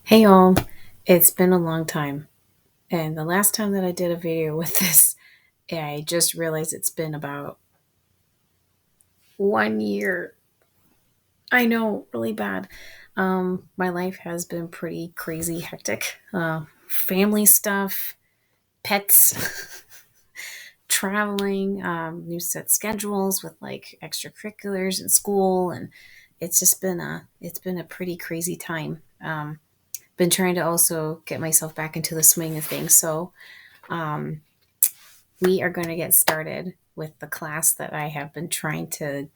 Hey y'all, it's been a long time, and the last time that I did a video with this, I just realized it's been about 1 year. I know, really bad. My life has been pretty crazy, hectic. Family stuff, pets, traveling, new set schedules with like extracurriculars in school, and it's been a pretty crazy time. Been trying to also get myself back into the swing of things. So um, we are going to get started with the class that I have been trying to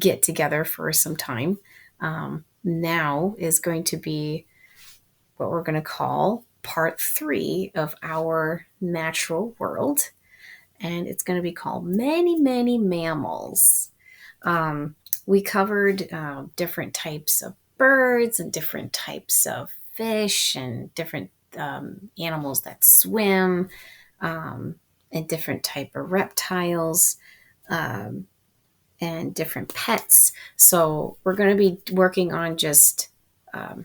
get together for some time. Now is going to be what we're going to call part 3 of our natural world. And it's going to be called Many, Many Mammals. We covered different types of birds and different types of fish and different animals that swim, and different type of reptiles, um, and different pets. So we're going to be working on just um,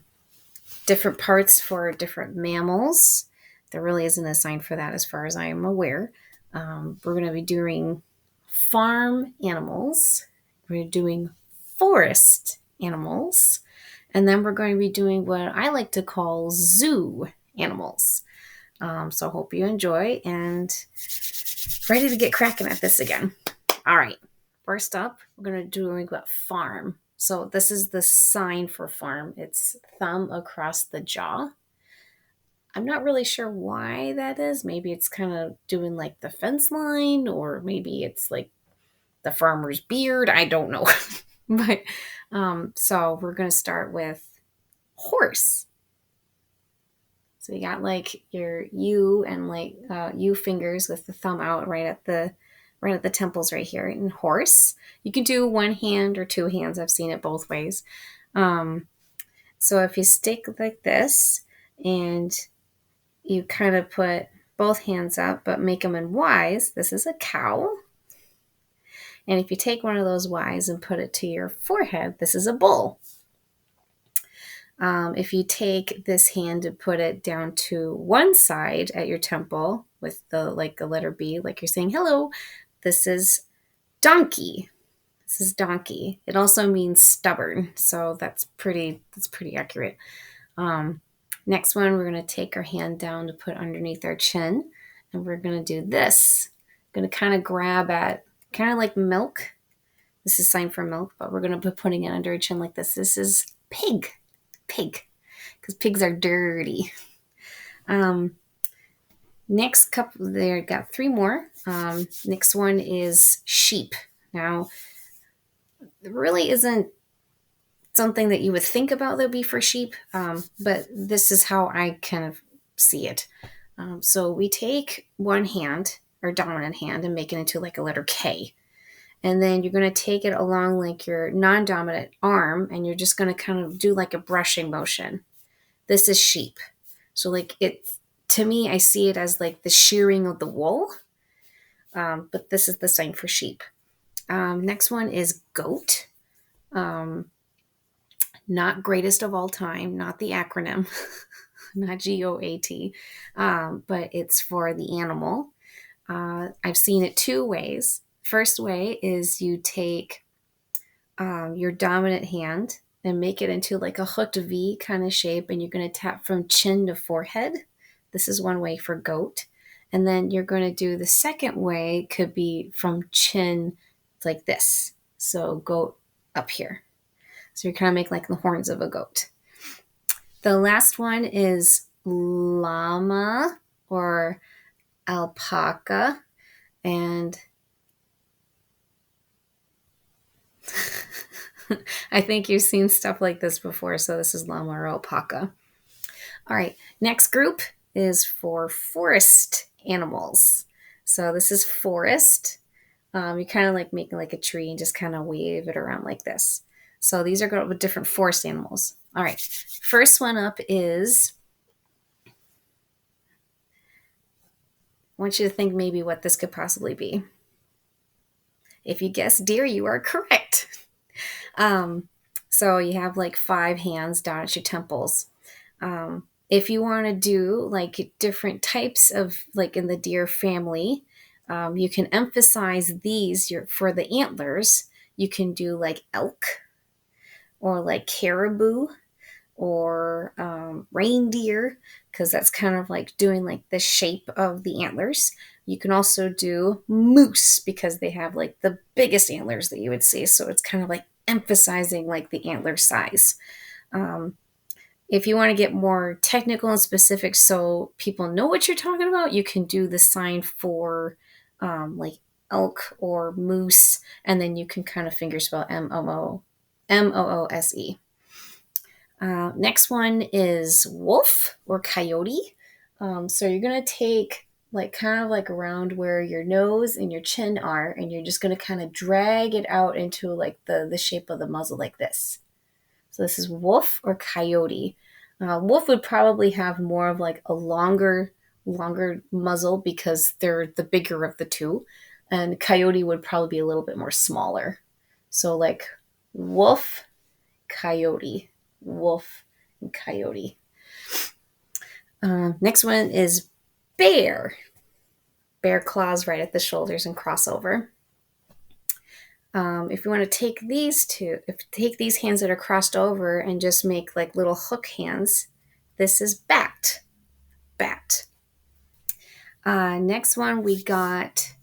different parts for different mammals. There really isn't a sign for that as far as I am aware. We're going to be doing farm animals. We're doing forest animals. And then we're going to be doing what I like to call zoo animals. So I hope you enjoy and ready to get cracking at this again. All right. First up, we're going to do about farm. So this is the sign for farm. It's thumb across the jaw. I'm not really sure why that is. Maybe it's kind of doing like the fence line, or maybe it's like the farmer's beard. I don't know. But so we're going to start with horse. So you got like your U and like U fingers with the thumb out right at the temples right here. And horse, you can do one hand or two hands. I've seen it both ways. Um, so if you stick like this and you kind of put both hands up but make them in Y's, this is a cow. And if you take one of those Y's and put it to your forehead, this is a bull. If you take this hand and put it down to one side at your temple with the like a letter B, like you're saying hello, this is donkey. This is donkey. It also means stubborn, so that's pretty accurate. Next one, we're going to take our hand down to put underneath our chin, and we're going to do this. Going to kind of grab at kind of like milk. This is sign for milk, but we're going to be putting it under our chin like this. This is pig, because pigs are dirty. Next couple, there got 3 more. Next one is sheep. Now, it really isn't something that you would think about that would be for sheep, but this is how I kind of see it. So we take one hand, or dominant hand, and make it into like a letter K. And then you're going to take it along like your non-dominant arm, and you're just going to kind of do like a brushing motion. This is sheep. So like it, to me, I see it as like the shearing of the wool. But this is the sign for sheep. Next one is goat. Not greatest of all time, not the acronym, not GOAT, but it's for the animal. I've seen it 2 ways. First way is you take your dominant hand and make it into like a hooked V kind of shape, and you're going to tap from chin to forehead. This is one way for goat. And then you're going to do the second way, could be from chin like this. So goat up here. So you're kind of making like the horns of a goat. The last one is llama or alpaca. And I think you've seen stuff like this before. So this is llama or alpaca. All right, next group is for forest animals. So this is forest. You kind of like making like a tree and just kind of wave it around like this. So these are going with different forest animals. All right, first one up is, I want you to think maybe what this could possibly be. If you guess deer, you are correct. So you have like 5 hands down at your temples. If you want to do like different types of, like in the deer family, you can emphasize these for the antlers. You can do like elk or like caribou or reindeer, because that's kind of like doing like the shape of the antlers. You can also do moose because they have like the biggest antlers that you would see. So it's kind of like emphasizing like the antler size. If you want to get more technical and specific so people know what you're talking about, you can do the sign for like elk or moose, and then you can kind of finger spell Moose. Next one is wolf or coyote. So you're going to take like kind of like around where your nose and your chin are, and you're just going to kind of drag it out into like the shape of the muzzle like this. So this is wolf or coyote. Wolf would probably have more of like a longer muzzle because they're the bigger of the two, and coyote would probably be a little bit more smaller. So like wolf, coyote, wolf, and coyote. Next one is bear. Bear claws right at the shoulders and crossover. If you want to take take these hands that are crossed over and just make like little hook hands, this is bat. Bat. Next one, we got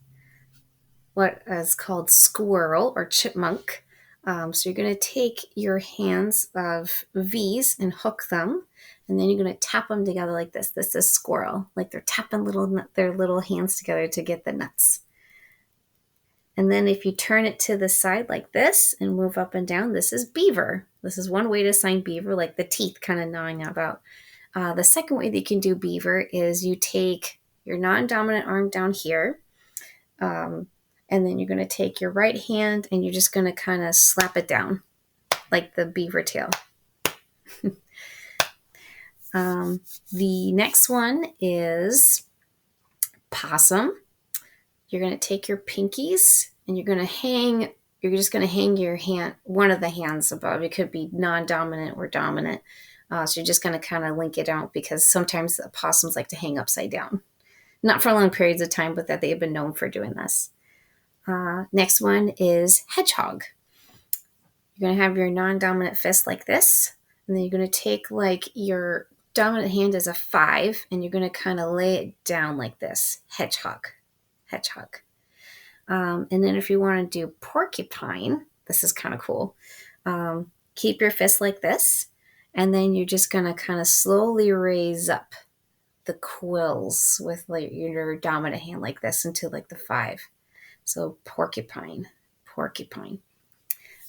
what is called squirrel or chipmunk. So you're going to take your hands of V's and hook them, and then you're going to tap them together like this. This is squirrel, like they're tapping their little hands together to get the nuts. And then if you turn it to the side like this and move up and down, this is beaver. This is one way to sign beaver, like the teeth kind of gnawing about. The second way that you can do beaver is you take your non-dominant arm down here, and then you're going to take your right hand and you're just going to kind of slap it down like the beaver tail. The next one is possum. You're going to take your pinkies and you're just going to hang your hand, one of the hands above. It could be non-dominant or dominant. So you're just going to kind of link it out because sometimes the possums like to hang upside down. Not for long periods of time, but that they've been known for doing this. Next one is hedgehog. You're going to have your non-dominant fist like this. And then you're going to take like your dominant hand as a 5 and you're going to kind of lay it down like this. Hedgehog. Hedgehog. And then if you want to do porcupine, this is kind of cool. Keep your fist like this, and then you're just going to kind of slowly raise up the quills with like your dominant hand like this into like the 5. So porcupine, porcupine.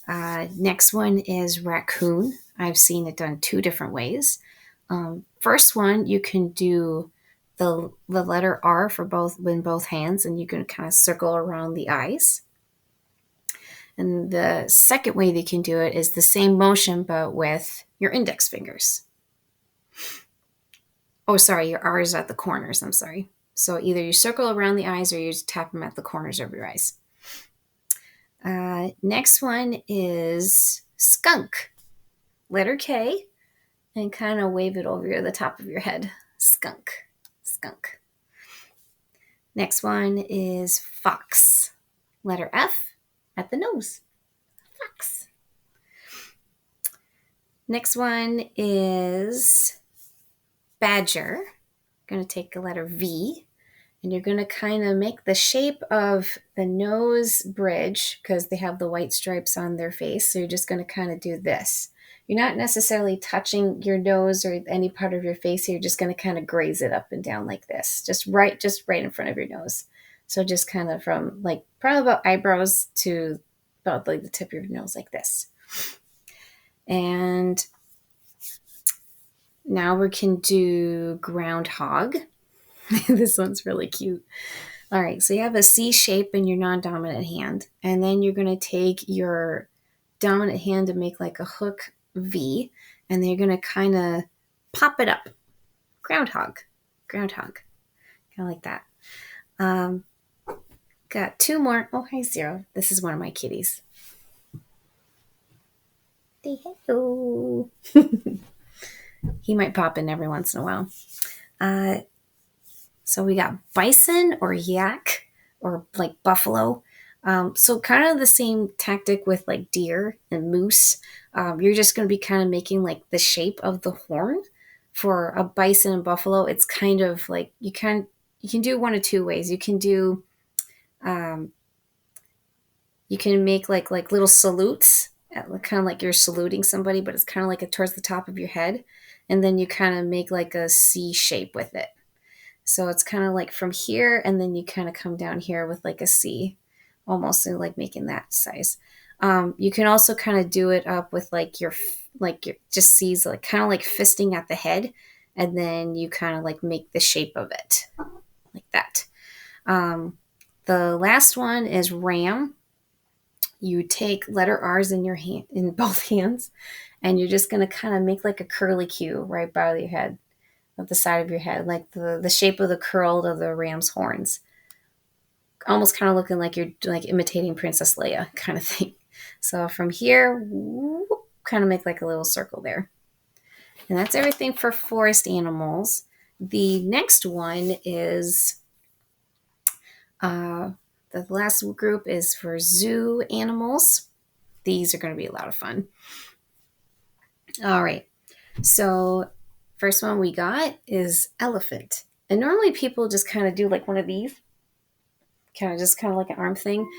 Next one is raccoon. I've seen it done 2 different ways. First one, you can do the letter R for both hands, and you can kind of circle around the eyes. And the second way that you can do it is the same motion, but with your index fingers. Oh, sorry, your R is at the corners. I'm sorry. So either you circle around the eyes or you just tap them at the corners of your eyes. Next one is skunk. Letter K, and kind of wave it over the top of your head. Skunk. Skunk. Next one is fox. Letter F at the nose. Fox. Next one is badger. Going to take the letter V, and you're going to kind of make the shape of the nose bridge because they have the white stripes on their face. So you're just going to kind of do this. You're not necessarily touching your nose or any part of your face. You're just going to kind of graze it up and down like this, just right in front of your nose. So just kind of from like probably about eyebrows to about like the tip of your nose like this. And now we can do groundhog. This one's really cute. All right, so you have a C shape in your non-dominant hand, and then you're going to take your dominant hand to make like a hook V, and then you're going to kind of pop it up. Groundhog. Groundhog. Kind of like that. Got 2 more. Oh, hi, Zero. This is one of my kitties. Say hello. He might pop in every once in a while. So we got bison or yak or like buffalo. So kind of the same tactic with like deer and moose. You're just going to be kind of making like the shape of the horn. For a bison and buffalo, it's kind of like you can do one of two ways. You can do you can make like little salutes, kind of like you're saluting somebody, but it's kind of like it towards the top of your head, and then you kind of make like a C shape with it. So it's kind of like from here, and then you kind of come down here with like a C, almost like making that size. You can also kind of do it up with like your just C's, like kind of like fisting at the head, and then you kind of like make the shape of it like that. The last one is ram. You take letter R's in your hand, in both hands, and you're just going to kind of make like a curly Q right by your head, at the side of your head, like the shape of the curl of the ram's horns. Almost kind of looking like you're like imitating Princess Leia kind of thing. So from here, whoop, kind of make like a little circle there. And that's everything for forest animals. The next one is the last group is for zoo animals. These are going to be a lot of fun. All right. So first one we got is elephant. And normally people just kind of do like one of these, kind of like an arm thing.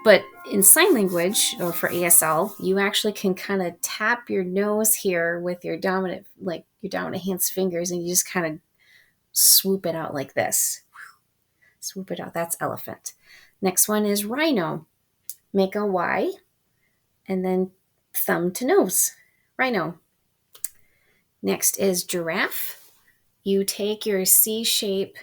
But in sign language, or for ASL, you actually can kind of tap your nose here with your dominant hand's fingers, and you just kind of swoop it out like this. Swoop it out. That's elephant. Next one is rhino. Make a Y, and then thumb to nose. Rhino. Next is giraffe. You take your C shape,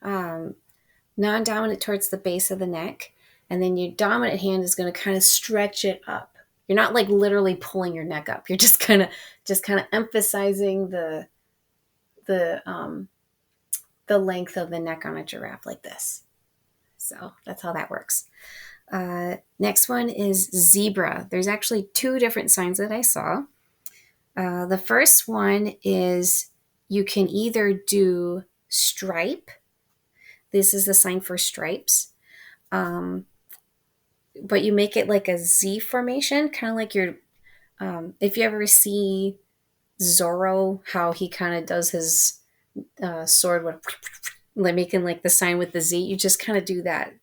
non-dominant towards the base of the neck, and then your dominant hand is going to kind of stretch it up. You're not like literally pulling your neck up. You're just kind of emphasizing the length of the neck on a giraffe like this. So that's how that works. Next one is zebra. There's actually two different signs that I saw. The first one is you can either do stripe. This is the sign for stripes. But you make it like a Z formation, kind of like your, if you ever see Zorro, how he kind of does his sword with, like making like the sign with the Z, you just kind of do that.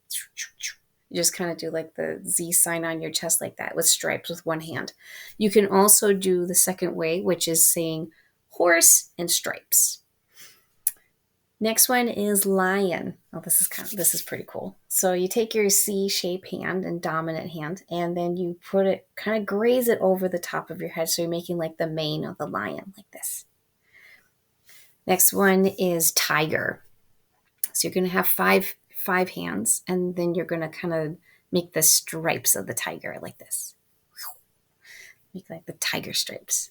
You just kind of do like the Z sign on your chest like that with stripes with one hand. You can also do the second way, which is saying horse and stripes. Next one is lion. Oh, this is pretty cool. So you take your C-shaped hand and dominant hand, and then you put it, kind of graze it over the top of your head. So you're making like the mane of the lion like this. Next one is tiger. So you're going to have five hands, and then you're going to kind of make the stripes of the tiger like this. Make like the tiger stripes.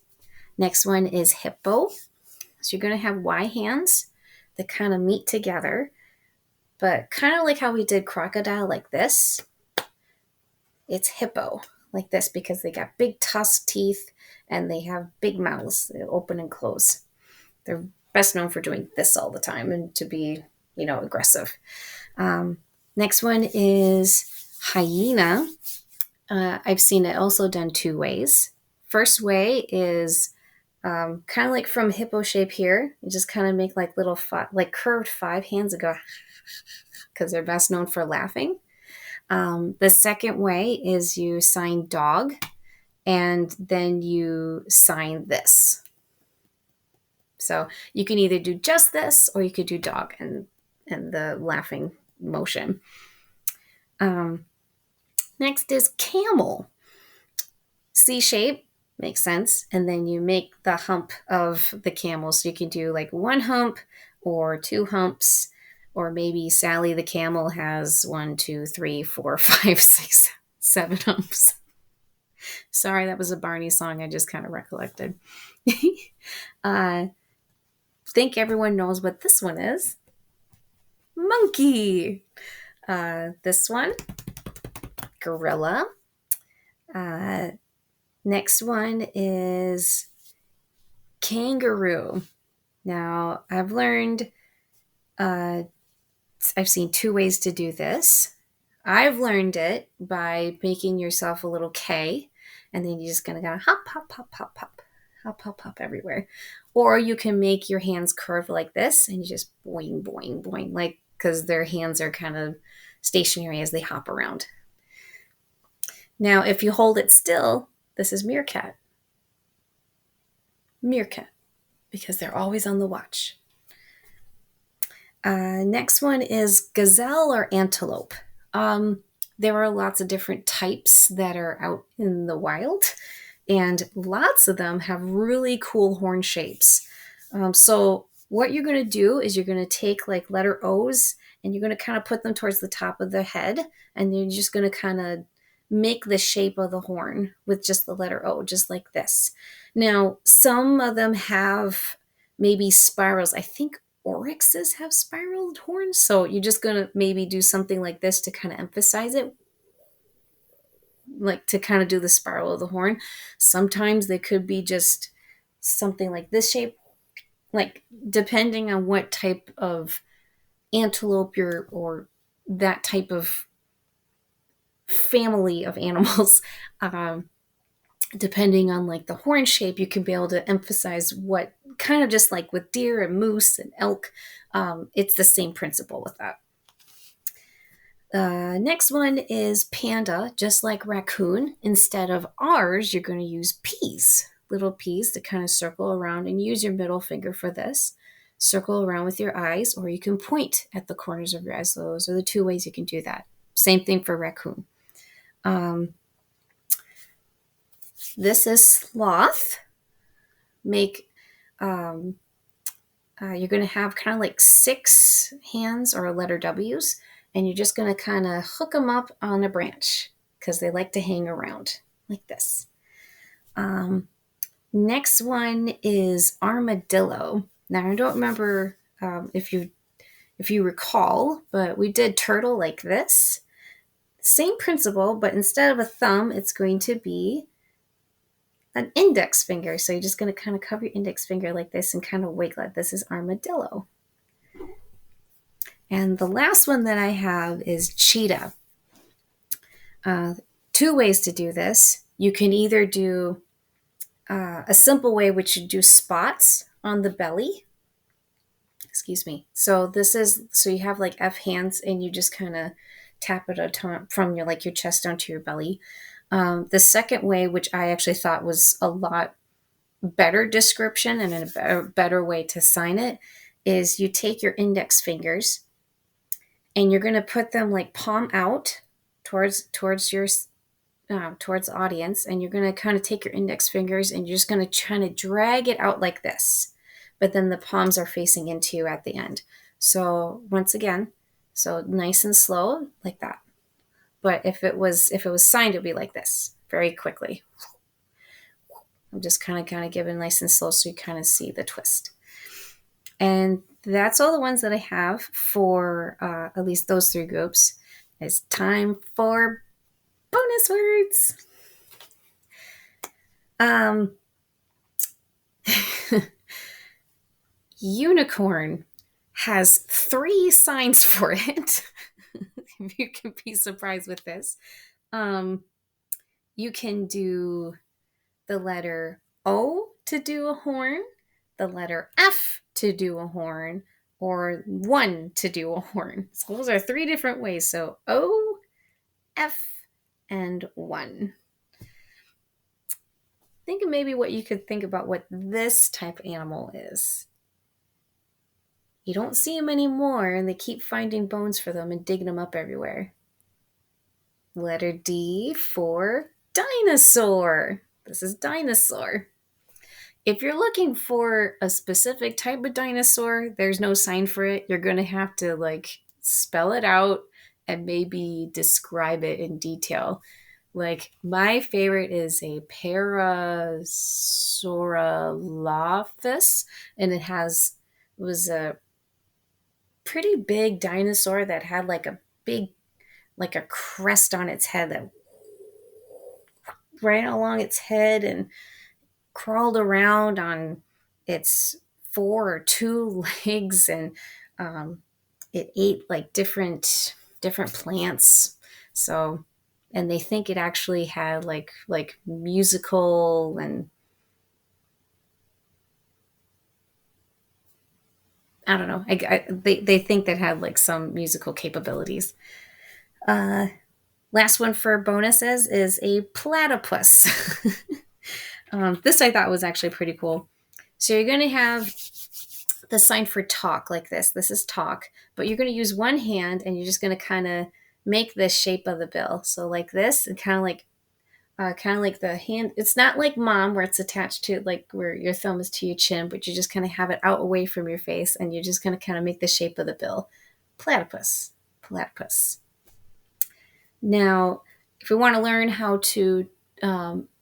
Next one is hippo. So you're going to have Y hands that kind of meet together, but kind of like how we did crocodile like this. It's hippo like this because they got big tusk teeth and they have big mouths. They open and close. They're best known for doing this all the time and to be, aggressive. Next one is hyena. I've seen it also done two ways. First way is kind of like from hippo shape here. You just kind of make like little like curved five hands that go because they're best known for laughing. The second way is you sign dog, and then you sign this. So you can either do just this, or you could do dog and the laughing motion. Next is camel. C shape. Makes sense. And then you make the hump of the camel. So you can do like one hump or two humps, or maybe Sally the camel has 1, 2, 3, 4, 5, 6, 7 humps. Sorry, that was a Barney song I just kind of recollected. Think everyone knows what this one is. Monkey. This one, gorilla. Next one is Kangaroo. Now, I've learned, I've seen two ways to do this. I've learned it by making yourself a little K, and then you're just going to go hop, hop, hop, hop, hop, hop, hop, hop everywhere. Or you can make your hands curve like this, and you just boing, boing, boing, like, because their hands are kind of stationary as they hop around. Now, if you hold it still, this is meerkat. Meerkat, because they're always on the watch. Next one is gazelle or antelope. There are lots of different types that are out in the wild, and lots of them have really cool horn shapes. So what you're going to do is you're going to take like letter O's and you're going to kind of put them towards the top of the head, and you're just going to kind of make the shape of the horn with just the letter O, just like this. Now, some of them have maybe spirals. I think oryxes have spiraled horns, so you're just going to maybe do something like this to kind of emphasize it, like to kind of do the spiral of the horn. Sometimes they could be just something like this shape, like depending on what type of antelope you're, or that type of family of animals. Depending on like the horn shape, you can be able to emphasize what, kind of just like with deer and moose and elk. It's the same principle with that. Next one is panda. Just like raccoon, instead of R's, you're going to use P's, little P's, to kind of circle around, and use your middle finger for this. Circle around with your eyes, or you can point at the corners of your eyes. So those are the two ways you can do that. Same thing for raccoon. This is sloth. You're going to have kind of like 6 hands or letter W's, and you're just going to kind of hook them up on a branch because they like to hang around like this. Next one is armadillo. Now, I don't remember if you recall, but we did turtle like this. Same principle, but instead of a thumb, it's going to be an index finger. So you're just going to kind of cover your index finger like this and kind of wiggle it. This is armadillo. And the last one that I have is cheetah. 2 ways to do this. You can either do a simple way, which you do spots on the belly. Excuse me. So you have like F hands, and you just kind of tap it from your chest onto your belly. The second way, which I actually thought was a lot better description and a better way to sign it, is you take your index fingers and you're going to put them like palm out towards the audience, and you're going to kind of take your index fingers and you're just going to kind of drag it out like this, but then the palms are facing into you at the end. So once again, so nice and slow like that. But if it was signed, it would be like this, very quickly. I'm just kind of giving nice and slow so you kind of see the twist. And that's all the ones that I have for at least those 3 groups. It's time for bonus words. Unicorn has 3 signs for it. You can be surprised with this. You can do the letter O to do a horn, the letter F to do a horn, or 1 to do a horn. So those are 3 different ways. So O, F, and 1. Think of maybe what you could think about what this type of animal is. You don't see them anymore, and they keep finding bones for them and digging them up everywhere. Letter D for dinosaur. This is dinosaur. If you're looking for a specific type of dinosaur, there's no sign for it. You're going to have to spell it out and maybe describe it in detail. Like, my favorite is a Parasaurolophus, and it was a pretty big dinosaur that had a crest on its head that ran along its head and crawled around on its 4 or 2 legs, and it ate like different plants. So, and they think it actually had like musical and I don't know. They think that had like some musical capabilities. Last one for bonuses is a platypus. This I thought was actually pretty cool. So you're going to have the sign for talk like this. This is talk, but you're going to use one hand and you're just going to kind of make the shape of the bill. So like this, and kind of like the hand. It's not like mom where it's attached to like where your thumb is to your chin, but you just kind of have it out away from your face, and you're just going to kind of make the shape of the bill. Platypus, platypus. Now, if we want to learn how to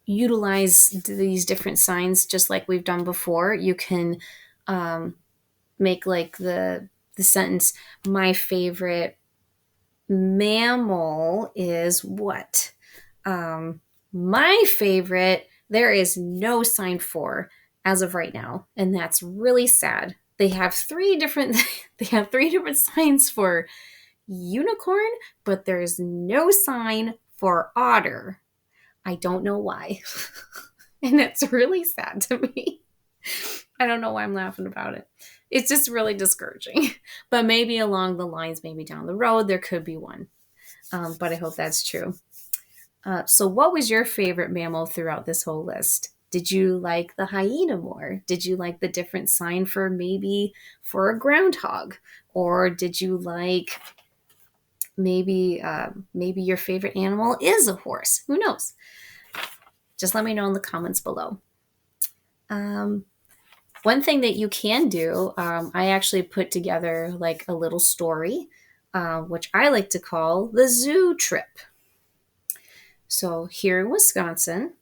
utilize these different signs, just like we've done before, you can make like the sentence, my favorite mammal is what? My favorite, there is no sign for as of right now, and that's really sad. They have 3 different signs for unicorn, but there's no sign for otter. I don't know why. And that's really sad to me. I don't know why I'm laughing about it. It's just really discouraging. But maybe along the lines, maybe down the road, there could be one. But I hope that's true. So what was your favorite mammal throughout this whole list? Did you like the hyena more? Did you like the different sign for maybe for a groundhog? Or did you like maybe your favorite animal is a horse? Who knows? Just let me know in the comments below. One thing that you can do, I actually put together like a little story, which I like to call the zoo trip. So here in Wisconsin,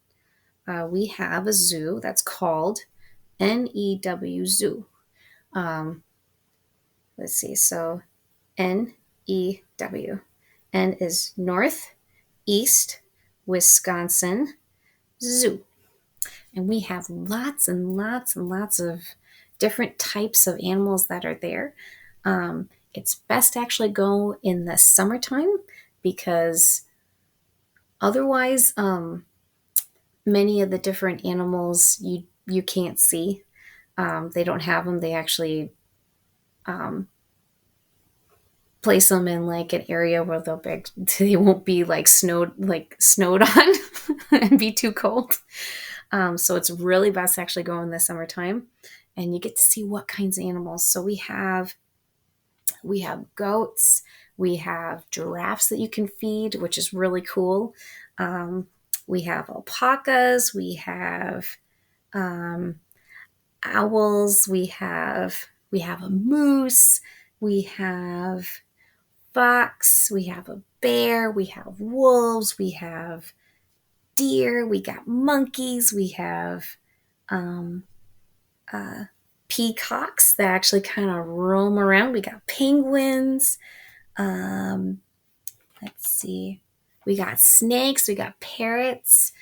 we have a zoo that's called NEW Zoo. Let's see. So NEW. N is Northeast Wisconsin Zoo. And we have lots and lots and lots of different types of animals that are there. It's best to actually go in the summertime because otherwise, many of the different animals you can't see. They don't have them. They actually place them in like an area where they won't be like snowed on and be too cold. So it's really best to actually go in the summertime, and you get to see what kinds of animals. So we have goats, we have giraffes that you can feed, which is really cool. We have alpacas, we have owls, we have a moose, we have fox, we have a bear, we have wolves, we have deer, we got monkeys, we have peacocks that actually kind of roam around. We got penguins. Let's see. We got snakes. We got parrots.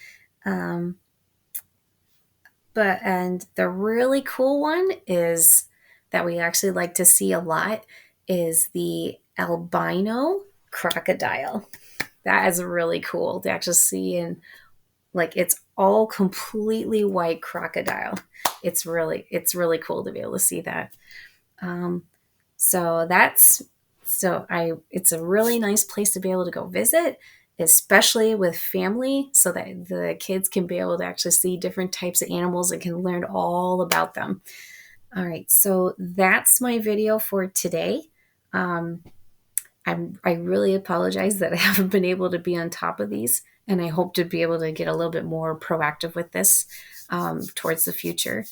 And the really cool one is that we actually like to see a lot is the albino crocodile. That is really cool to actually see in like it's all completely white crocodile. It's really cool to be able to see that. It's a really nice place to be able to go visit, especially with family, so that the kids can be able to actually see different types of animals and can learn all about them. All right, so that's my video for today. I really apologize that I haven't been able to be on top of these, and I hope to be able to get a little bit more proactive with this towards the future.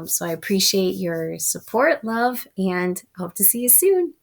So I appreciate your support, love, and hope to see you soon.